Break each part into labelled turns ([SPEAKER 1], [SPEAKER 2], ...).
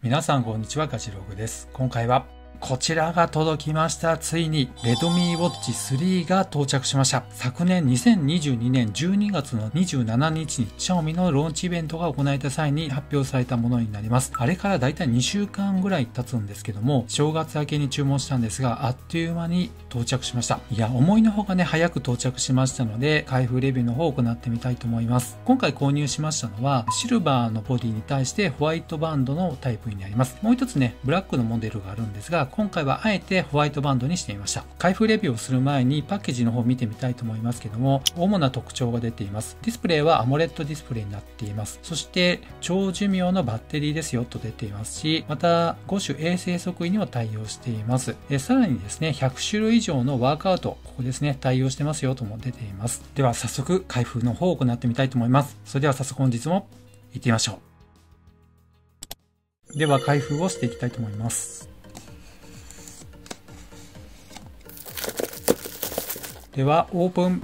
[SPEAKER 1] 皆さんこんにちは、ガジログです。今回はこちらが届きました。ついに Redmi Watch 3が到着しました。昨年2022年12月の27日に Xiaomi のローンチイベントが行われた際に発表されたものになります。あれからだいたい2週間ぐらい経つんですけども、正月明けに注文したんですが、あっという間に到着しました。いや、思いのほかね、早く到着しましたので、開封レビューの方を行ってみたいと思います。今回購入しましたのは、シルバーのボディに対してホワイトバンドのタイプになります。もう一つね、ブラックのモデルがあるんですが、今回はあえてホワイトバンドにしてみました。開封レビューをする前にパッケージの方を見てみたいと思いますけども、主な特徴が出ています。ディスプレイは AMOLED ディスプレイになっています。そして長寿命のバッテリーですよと出ていますし、また5種衛生測位にも対応しています。さらにですね、100種類以上のワークアウト、ここですね、対応してますよとも出ています。では早速開封の方を行ってみたいと思います。それでは早速本日も行ってみましょう。では開封をしていきたいと思います。ではオープン。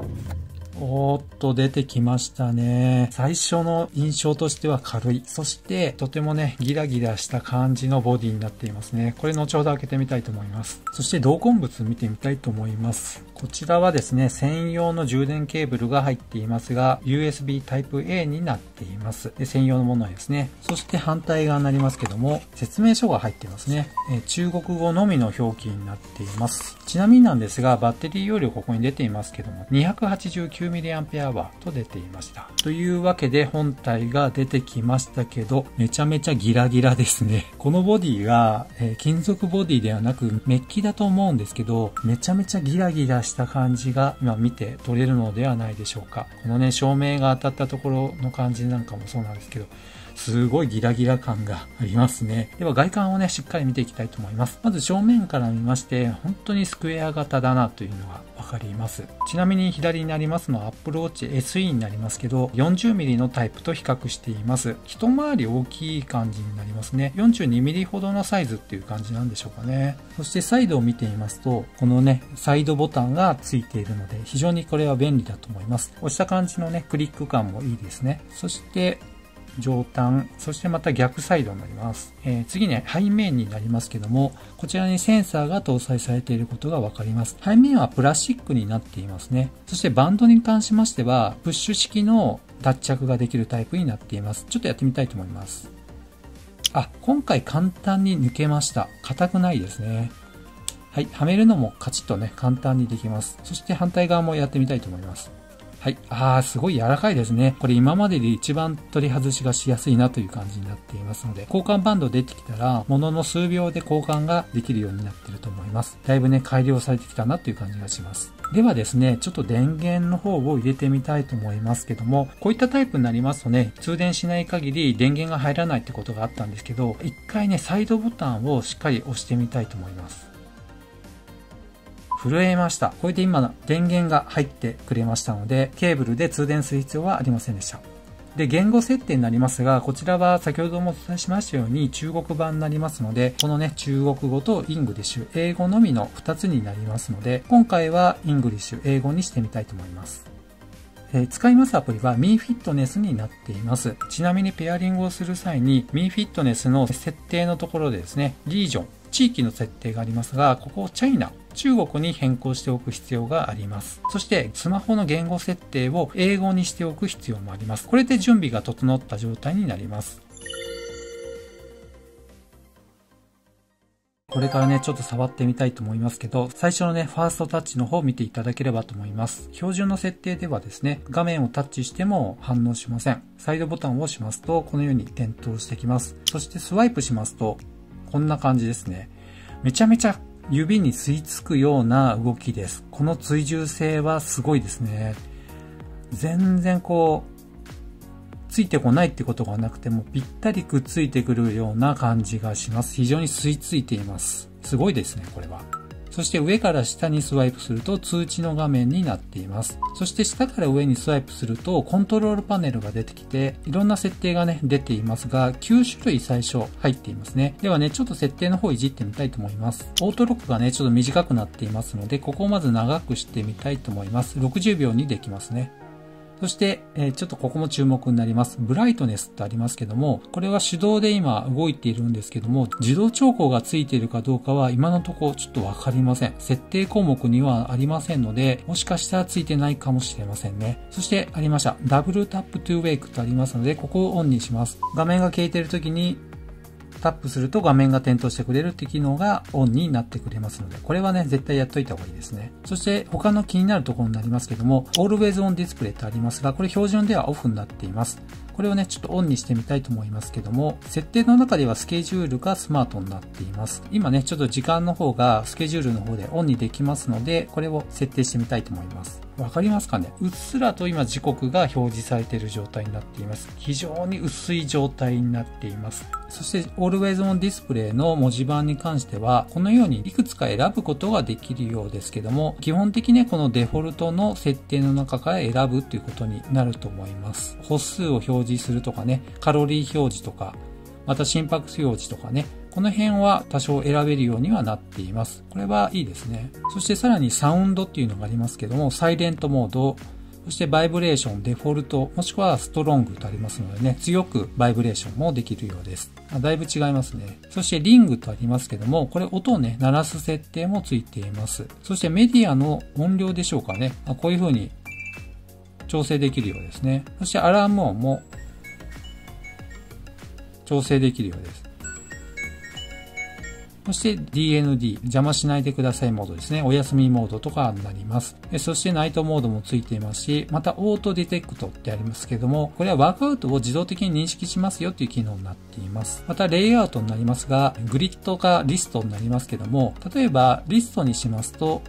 [SPEAKER 1] おーっと出てきましたね。最初の印象としては軽い。そしてとてもね、ギラギラした感じのボディになっていますね。これ後ほど開けてみたいと思います。そして同梱物見てみたいと思います。こちらはですね、専用の充電ケーブルが入っていますが、USB Type-A になっています。で、専用のものですね。そして反対側になりますけども、説明書が入っていますね。中国語のみの表記になっています。ちなみになんですが、バッテリー容量ここに出ていますけども、289mAh と出ていました。というわけで本体が出てきましたけど、めちゃめちゃギラギラですね。このボディが、金属ボディではなくメッキだと思うんですけど、めちゃめちゃギラギラした感じが今見て取れるのではないでしょうか。このね、照明が当たったところの感じなんかもそうなんですけど、すごいギラギラ感がありますね。では外観をね、しっかり見ていきたいと思います。まず正面から見まして、本当にスクエア型だなというのがわかります。ちなみに左になりますのは Apple Watch SE になりますけど、40mm のタイプと比較しています。一回り大きい感じになりますね。42mm ほどのサイズっていう感じなんでしょうかね。そしてサイドを見てみますと、このね、サイドボタンがついているので、非常にこれは便利だと思います。押した感じのね、クリック感もいいですね。そして上端、そしてまた逆サイドになります。次ね、背面になりますけども、こちらにセンサーが搭載されていることがわかります。背面はプラスチックになっていますね。そしてバンドに関しましては、プッシュ式の脱着ができるタイプになっています。ちょっとやってみたいと思います。今回簡単に抜けました。硬くないですね。はい、はめるのもカチッとね、簡単にできます。そして反対側もやってみたいと思います。はい。すごい柔らかいですね。これ今までで一番取り外しがしやすいなという感じになっていますので、交換バンド出てきたら、ものの数秒で交換ができるようになっていると思います。だいぶね、改良されてきたなという感じがします。ではですね、ちょっと電源の方を入れてみたいと思いますけども、こういったタイプになりますとね、通電しない限り電源が入らないってことがあったんですけど、一回ね、サイドボタンをしっかり押してみたいと思います。震えました。これで今電源が入ってくれましたので、ケーブルで通電する必要はありませんでした。で、言語設定になりますが、こちらは先ほどもお伝えしましたように中国版になりますので、このね、中国語とイングリッシュ、英語のみの2つになりますので、今回はイングリッシュ、英語にしてみたいと思います。使いますアプリは Mi Fitness になっています。ちなみにペアリングをする際に Mi Fitness の設定のところでですね、リージョン、地域の設定がありますが、ここをチャイナ、中国に変更しておく必要があります。そしてスマホの言語設定を英語にしておく必要もあります。これで準備が整った状態になります。これからね、ちょっと触ってみたいと思いますけど、最初のね、ファーストタッチの方を見ていただければと思います。標準の設定ではですね、画面をタッチしても反応しません。サイドボタンを押しますと、このように点灯してきます。そしてスワイプしますと、こんな感じですね。めちゃめちゃ指に吸い付くような動きです。この追従性はすごいですね。全然ついてこないってことがなくてもぴったりくっついてくるような感じがします。非常に吸い付いています。すごいですね、これは。そして上から下にスワイプすると通知の画面になっています。そして下から上にスワイプするとコントロールパネルが出てきて、いろんな設定がね、出ていますが、9種類最初入っていますね。ではね、ちょっと設定の方いじってみたいと思います。オートロックがね、ちょっと短くなっていますので、ここをまず長くしてみたいと思います。60秒にできますね。そそして、ちょっとここも注目になります。ブライトネスってありますけども、これは手動で今動いているんですけども、自動調光がついているかどうかは今のところちょっとわかりません。設定項目にはありませんので、もしかしたらついてないかもしれませんね。そしてありました。ダブルタップトゥーウェイクとありますので、ここをオンにします。画面が消えている時にタップすると画面が点灯してくれるって機能がオンになってくれますので、これはね、絶対やっといた方がいいですね。そして他の気になるところになりますけども、Always on Display ってありますが、これ標準ではオフになっています。これをね、ちょっとオンにしてみたいと思いますけども、設定の中ではスケジュールがスマートになっています。今ね、ちょっと時間の方がスケジュールの方でオンにできますので、これを設定してみたいと思います。わかりますかね？うっすらと今時刻が表示されている状態になっています。非常に薄い状態になっています。そして Always on Display の文字盤に関しては、このようにいくつか選ぶことができるようですけども、基本的にこのデフォルトの設定の中から選ぶということになると思います。歩数を表示するとかね、カロリー表示とか、また心拍表示とかね、この辺は多少選べるようにはなっています。これはいいですね。そしてさらにサウンドっていうのがありますけども、サイレントモード、そしてバイブレーション、デフォルト、もしくはストロングとありますのでね、強くバイブレーションもできるようです。だいぶ違いますね。そしてリングとありますけども、これ音をね、鳴らす設定もついています。そしてメディアの音量でしょうかね。こういう風に調整できるようですね。そしてアラーム音も調整できるようです。そして DND、邪魔しないでくださいモードですね。お休みモードとかになります。そしてナイトモードもついていますし、またオートディテクトってありますけども、これはワークアウトを自動的に認識しますよという機能になっています。またレイアウトになりますが、グリッドかリストになりますけども、例えばリストにしますと、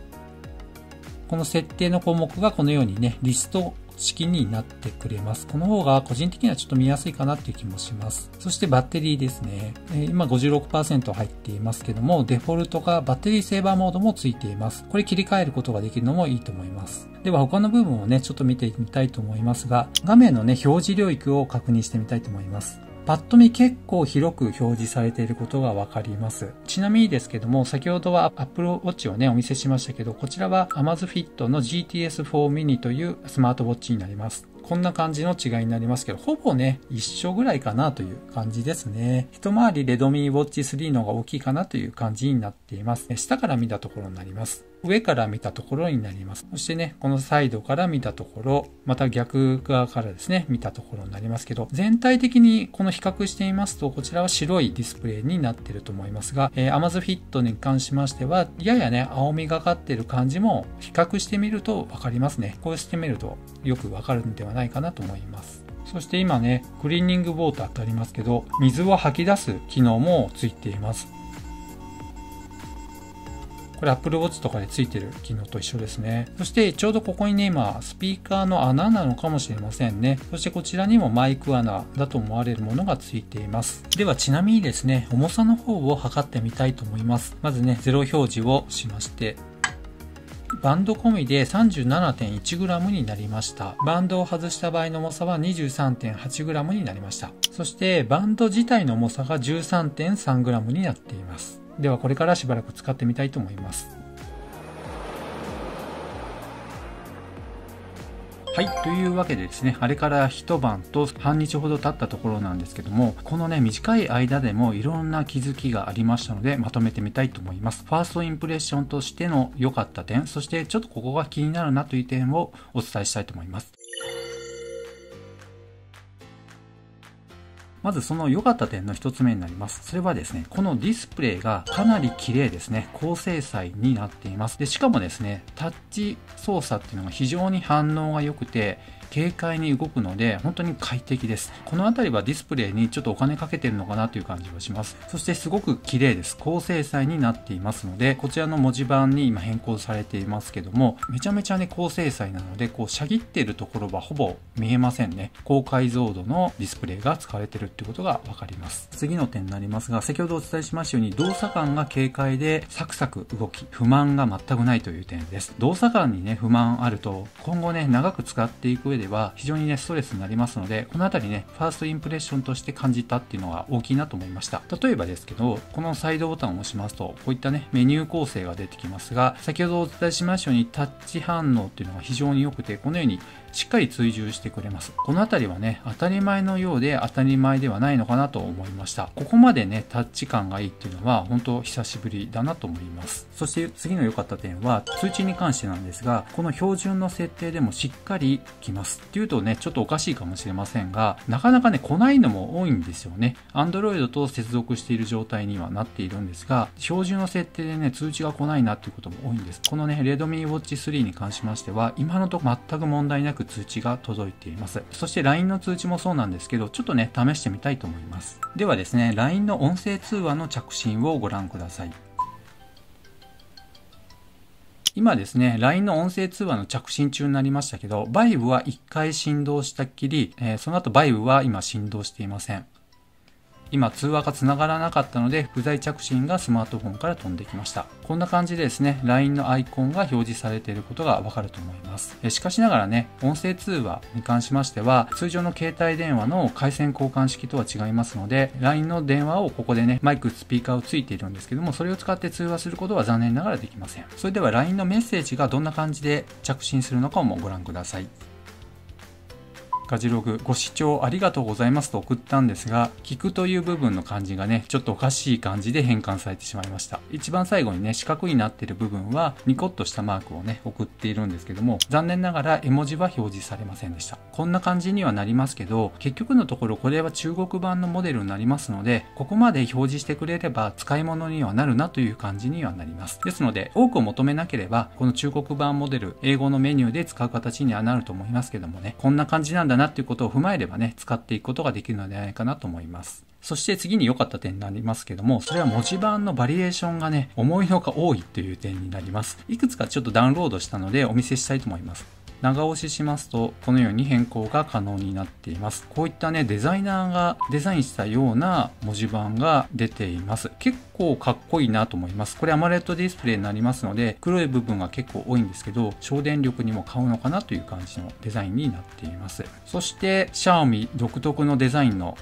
[SPEAKER 1] この設定の項目がこのようにね、リスト式になってくれます。この方が個人的にはちょっと見やすいかなっていう気もします。そしてバッテリーですね。今 56% 入っていますけども、デフォルトがバッテリーセーバーモードもついています。これ切り替えることができるのもいいと思います。では他の部分をね、ちょっと見てみたいと思いますが、画面のね、表示領域を確認してみたいと思います。パッと見結構広く表示されていることがわかります。ちなみにですけども、先ほどは Apple Watch をね、お見せしましたけど、こちらは Amazfit の GTS4 Mini というスマートウォッチになります。こんな感じの違いになりますけど、ほぼね、一緒ぐらいかなという感じですね。一回り Redmi Watch 3の方が大きいかなという感じになっています。下から見たところになります。上から見たところになります。そしてね、このサイドから見たところ、また逆側からですね、見たところになりますけど、全体的にこの比較してみますと、こちらは白いディスプレイになっていると思いますが、Amazfit に関しましては、ややね、青みがかっている感じも比較してみるとわかりますね。こうしてみるとよくわかるんではないかなと思います。そして今ね、クリーニングウォーターってありますけど、水を吐き出す機能もついています。これ Apple Watch とかでついてる機能と一緒ですね。そしてちょうどここにね、今スピーカーの穴なのかもしれませんね。そしてこちらにもマイク穴だと思われるものがついています。ではちなみにですね、重さの方を測ってみたいと思います。まずね、0表示をしまして、バンド込みで 37.1g になりました。バンドを外した場合の重さは 23.8g になりました。そしてバンド自体の重さが 13.3g になっています。ではこれからしばらく使ってみたいと思います。はい。というわけでですね、あれから一晩と半日ほど経ったところなんですけども、このね、短い間でもいろんな気づきがありましたので、まとめてみたいと思います。ファーストインプレッションとしての良かった点、そしてちょっとここが気になるなという点をお伝えしたいと思います。まずその良かった点の一つ目になります。それはですね、このディスプレイがかなり綺麗ですね。高精細になっています。で、しかもですね、タッチ操作っていうのが非常に反応が良くて、軽快に動くので本当に快適です。このあたりはディスプレイにちょっとお金かけてるのかなという感じがします。そしてすごく綺麗です。高精細になっていますので、こちらの文字盤に今変更されていますけども、めちゃめちゃね高精細なので、こうシャギっているところはほぼ見えませんね。高解像度のディスプレイが使われているっていうことがわかります。次の点になりますが、先ほどお伝えしましたように動作感が軽快でサクサク動き、不満が全くないという点です。動作感にね不満あると今後ね長く使っていく上上では非常にね、ストレスになりますので、このあたりね、ファーストインプレッションとして感じたっていうのが大きいなと思いました。例えばですけど、このサイドボタンを押しますと、こういったね、メニュー構成が出てきますが、先ほどお伝えしましたようにタッチ反応っていうのが非常に良くて、このようにしっかり追従してくれます。このあたりはね、当たり前のようで当たり前ではないのかなと思いました。ここまでね、タッチ感がいいっていうのは本当久しぶりだなと思います。そして次の良かった点は、通知に関してなんですが、この標準の設定でもしっかり来ます。っていうとね、ちょっとおかしいかもしれませんが、なかなかね、来ないのも多いんですよね。Android と接続している状態にはなっているんですが、標準の設定でね、通知が来ないなっていうことも多いんです。このね、Redmi Watch 3に関しましては、今のところ全く問題なく通知が届いています。そして LINE の通知もそうなんですけど、ちょっとね、試してみたいと思います。ではですね、LINE の音声通話の着信をご覧ください。今ですね、LINE の音声通話の着信中になりましたけど、Vibe は1回振動したっきり、その後 Vibe は今振動していません。今通話が繋がらなかったので不在着信がスマートフォンから飛んできました。こんな感じでですね、LINE のアイコンが表示されていることがわかると思います。しかしながらね、音声通話に関しましては、通常の携帯電話の回線交換式とは違いますので、LINE の電話をここでね、マイク、スピーカーをついているんですけども、それを使って通話することは残念ながらできません。それでは LINE のメッセージがどんな感じで着信するのかもご覧ください。ガジログ、ご視聴ありがとうございますと送ったんですが、聞くという部分の漢字がね、ちょっとおかしい感じで変換されてしまいました。一番最後にね、四角になっている部分は、ニコッとしたマークをね、送っているんですけども、残念ながら絵文字は表示されませんでした。こんな感じにはなりますけど、結局のところこれは中国版のモデルになりますので、ここまで表示してくれれば使い物にはなるなという感じにはなります。ですので、多くを求めなければ、この中国版モデル、英語のメニューで使う形にはなると思いますけどもね、こんな感じなんだなっていうことを踏まえればね、使っていくことができるのではないかなと思います。そして次に良かった点になりますけども、それは文字盤のバリエーションがね、思いのほか多いという点になります。いくつかちょっとダウンロードしたのでお見せしたいと思います。長押ししますと、このように変更が可能になっています。こういったね、デザイナーがデザインしたような文字盤が出ています。結構かっこいいなと思います。これアマレットディスプレイになりますので、黒い部分が結構多いんですけど、省電力にも買うのかなという感じのデザインになっています。そして、Xiaomi 独特のデザインの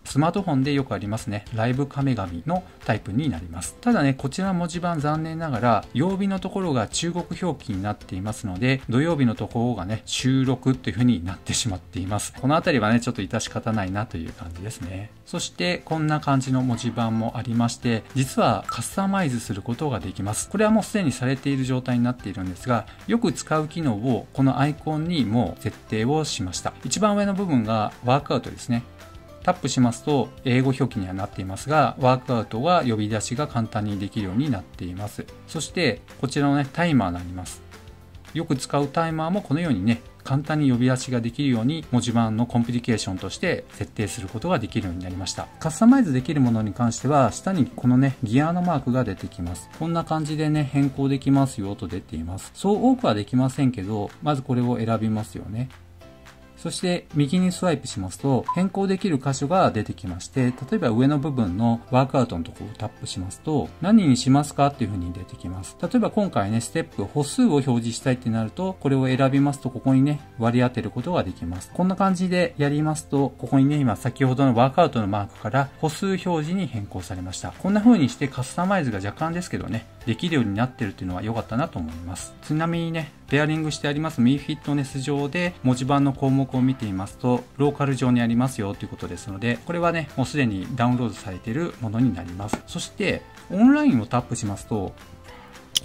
[SPEAKER 1] スマートフォンでよくありますね、ライブカメ紙のタイプになります。ただね、こちら文字盤残念ながら、曜日のところが中国表記になっていますので、土曜日のところがね、収録という風になってしまっています。このあたりはね、ちょっと致し方ないなという感じですね。そして、こんな感じの文字盤もありまして、実はカスタマイズすることができます。これはもうすでにされている状態になっているんですが、よく使う機能をこのアイコンにもう設定をしました。一番上の部分がワークアウトですね。タップしますと英語表記にはなっていますが、ワークアウトが呼び出しが簡単にできるようになっています。そしてこちらのね、タイマーになります。よく使うタイマーもこのようにね、簡単に呼び出しができるように文字盤のコンプリケーションとして設定することができるようになりました。カスタマイズできるものに関しては下にこのね、ギアのマークが出てきます。こんな感じでね、変更できますよと出ています。そう多くはできませんけど、まずこれを選びますよね。そして右にスワイプしますと変更できる箇所が出てきまして、例えば上の部分のワークアウトのところをタップしますと何にしますかっていう風に出てきます。例えば今回ね、ステップ歩数を表示したいってなると、これを選びますとここにね、割り当てることができます。こんな感じでやりますと、ここにね、今先ほどのワークアウトのマークから歩数表示に変更されました。こんな風にしてカスタマイズが若干ですけどね、できるようになってるっていうのは良かったなと思います。ちなみにね、ペアリングしてあります Mi フィットネス上で文字盤の項目を見ていますと、ローカル上にありますよということですので、これはね、もうすでにダウンロードされているものになります。そしてオンラインをタップしますと、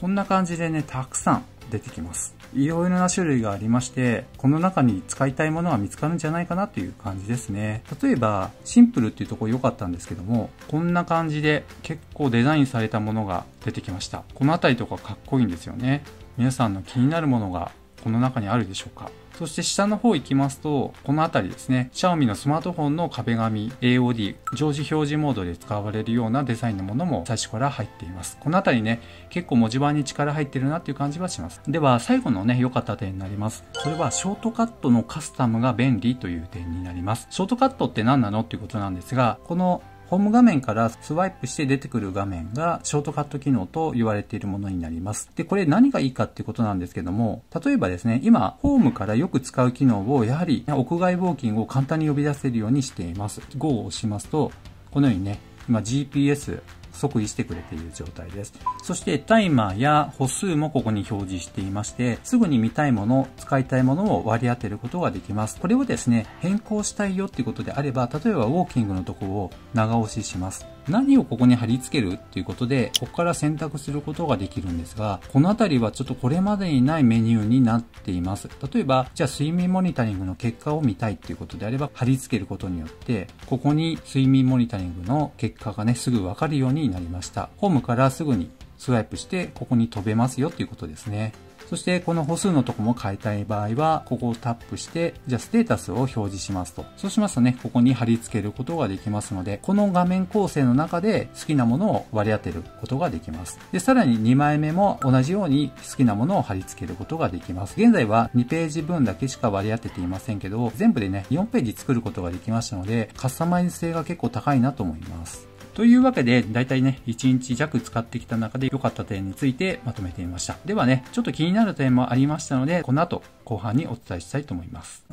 [SPEAKER 1] こんな感じでね、たくさん出てきます。いろいろな種類がありまして、この中に使いたいものが見つかるんじゃないかなという感じですね。例えばシンプルっていうところ良かったんですけども、こんな感じで結構デザインされたものが出てきました。この辺りとかかっこいいんですよね。皆さんの気になるものがこの中にあるでしょうか。そして下の方行きますと、この辺りですね、Xiaomi のスマートフォンの壁紙 AOD 常時表示モードで使われるようなデザインのものも最初から入っています。この辺りね、結構文字盤に力入ってるなっていう感じはします。では最後のね、良かった点になります。それはショートカットのカスタムが便利という点になります。ショートカットって何なのっていうことなんですが、このホーム画面からスワイプして出てくる画面がショートカット機能と言われているものになります。で、これ何がいいかっていうことなんですけども、例えばですね、今、ホームからよく使う機能をやはり屋外ウォーキングを簡単に呼び出せるようにしています。Go を押しますと、このようにね、今 GPS即位してくれている状態です。そしてタイマーや歩数もここに表示していまして、すぐに見たいもの、使いたいものを割り当てることができます。これをですね、変更したいよっていうことであれば、例えばウォーキングのところを長押しします。何をここに貼り付けるっていうことで、ここから選択することができるんですが、このあたりはちょっとこれまでにないメニューになっています。例えば、じゃあ睡眠モニタリングの結果を見たいっていうことであれば、貼り付けることによって、ここに睡眠モニタリングの結果がね、すぐわかるようになりました。ホームからすぐにスワイプして、ここに飛べますよっていうことですね。そしてこの歩数のとこも変えたい場合は、ここをタップして、じゃあステータスを表示しますと。そうしますとね、ここに貼り付けることができますので、この画面構成の中で好きなものを割り当てることができます。で、さらに2枚目も同じように好きなものを貼り付けることができます。現在は2ページ分だけしか割り当てていませんけど、全部でね、4ページ作ることができましたので、カスタマイズ性が結構高いなと思います。というわけで、だいたいね、1日弱使ってきた中で良かった点についてまとめてみました。ではね、ちょっと気になる点もありましたので、この後後半にお伝えしたいと思います。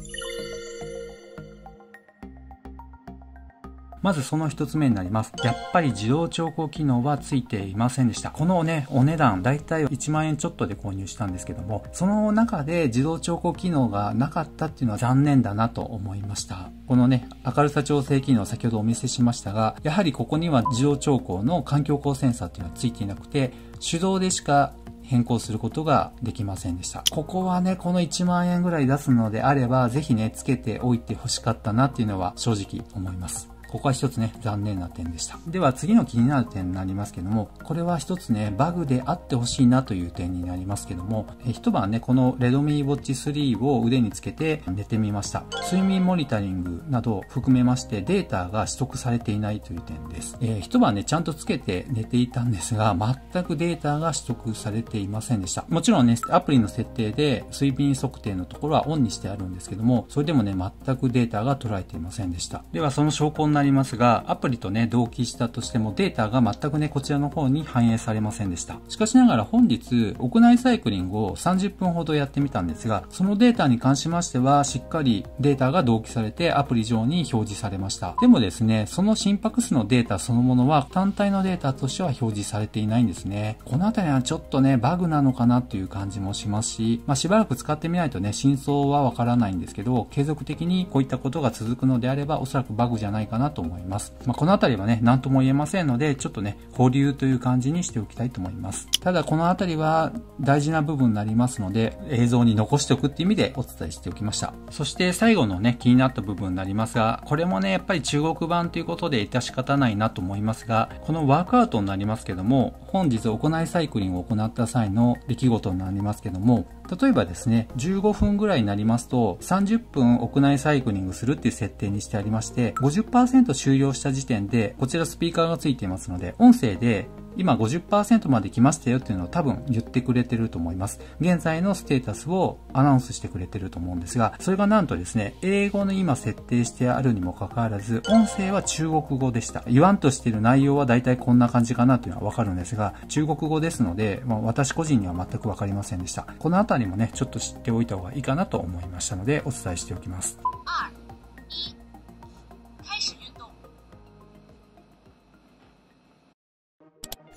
[SPEAKER 1] まずその一つ目になります。やっぱり自動調光機能はついていませんでした。このね、お値段、だいたい1万円ちょっとで購入したんですけども、その中で自動調光機能がなかったっていうのは残念だなと思いました。このね、明るさ調整機能、先ほどお見せしましたが、やはりここには自動調光の環境光センサーっていうのはついていなくて、手動でしか変更することができませんでした。ここはね、この1万円ぐらい出すのであれば、ぜひね、つけておいて欲しかったなっていうのは正直思います。ここは一つね、残念な点でした。では次の気になる点になりますけども、これは一つね、バグであってほしいなという点になりますけども、一晩ね、この Redmi Watch 3を腕につけて寝てみました。睡眠モニタリングなどを含めましてデータが取得されていないという点です。一晩ね、ちゃんとつけて寝ていたんですが、全くデータが取得されていませんでした。もちろんね、アプリの設定で睡眠測定のところはオンにしてあるんですけども、それでもね、全くデータが捉えていませんでした。ではその証拠になりますが、アプリとね、同期したとしてもデータが全くね、こちらの方に反映されませんでした。しかしながら本日、屋内サイクリングを30分ほどやってみたんですが、そのデータに関しましては、しっかりデータが同期されてアプリ上に表示されました。でもですね、その心拍数のデータそのものは単体のデータとしては表示されていないんですね。このあたりはちょっとね、バグなのかなという感じもしますし、しばらく使ってみないとね、真相はわからないんですけど、継続的にこういったことが続くのであれば、おそらくバグじゃないかなと思います。このあたりはね、何とも言えませんので、ちょっとね、保留という感じにしておきたいと思います。ただ、このあたりは大事な部分になりますので、映像に残しておくっていう意味でお伝えしておきました。そして最後のね、気になった部分になりますが、これもね、やっぱり中国版ということで致し方ないなと思いますが、このワークアウトになりますけども、本日屋内サイクリングを行った際の出来事になりますけども、例えばですね、15分ぐらいになりますと、30分屋内サイクリングするっていう設定にしてありまして、50% 終了した時点で、こちらスピーカーがついていますので、音声で、今 50% まで来ましたよっていうのを多分言ってくれてると思います。現在のステータスをアナウンスしてくれてると思うんですが、それがなんとですね、英語の今設定してあるにもかかわらず、音声は中国語でした。言わんとしている内容は大体こんな感じかなっていうのはわかるんですが、中国語ですので、私個人には全くわかりませんでした。このあたりもね、ちょっと知っておいた方がいいかなと思いましたので、お伝えしておきます。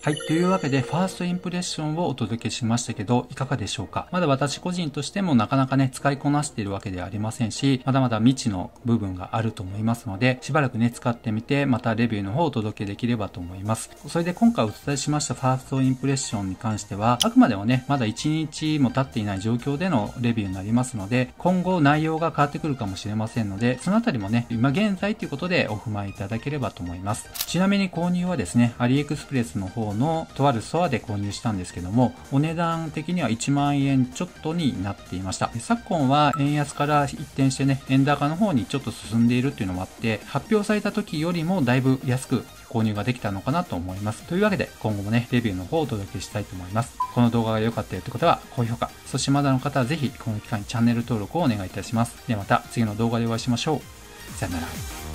[SPEAKER 1] はい。というわけで、ファーストインプレッションをお届けしましたけど、いかがでしょうか？まだ私個人としてもなかなかね、使いこなしているわけではありませんし、まだまだ未知の部分があると思いますので、しばらくね、使ってみて、またレビューの方をお届けできればと思います。それで今回お伝えしましたファーストインプレッションに関しては、あくまでもね、まだ1日も経っていない状況でのレビューになりますので、今後内容が変わってくるかもしれませんので、そのあたりもね、今現在ということでお踏まえいただければと思います。ちなみに購入はですね、アリエクスプレスの方のとあるストアで購入したんですけども、お値段的には1万円ちょっとになっていました。昨今は円安から一転してね、円高の方にちょっと進んでいるっていうのもあって、発表された時よりもだいぶ安く購入ができたのかなと思います。というわけで、今後もね、レビューの方をお届けしたいと思います。この動画が良かったよってことは、高評価。そしてまだの方はぜひ、この機会にチャンネル登録をお願いいたします。ではまた次の動画でお会いしましょう。さよなら。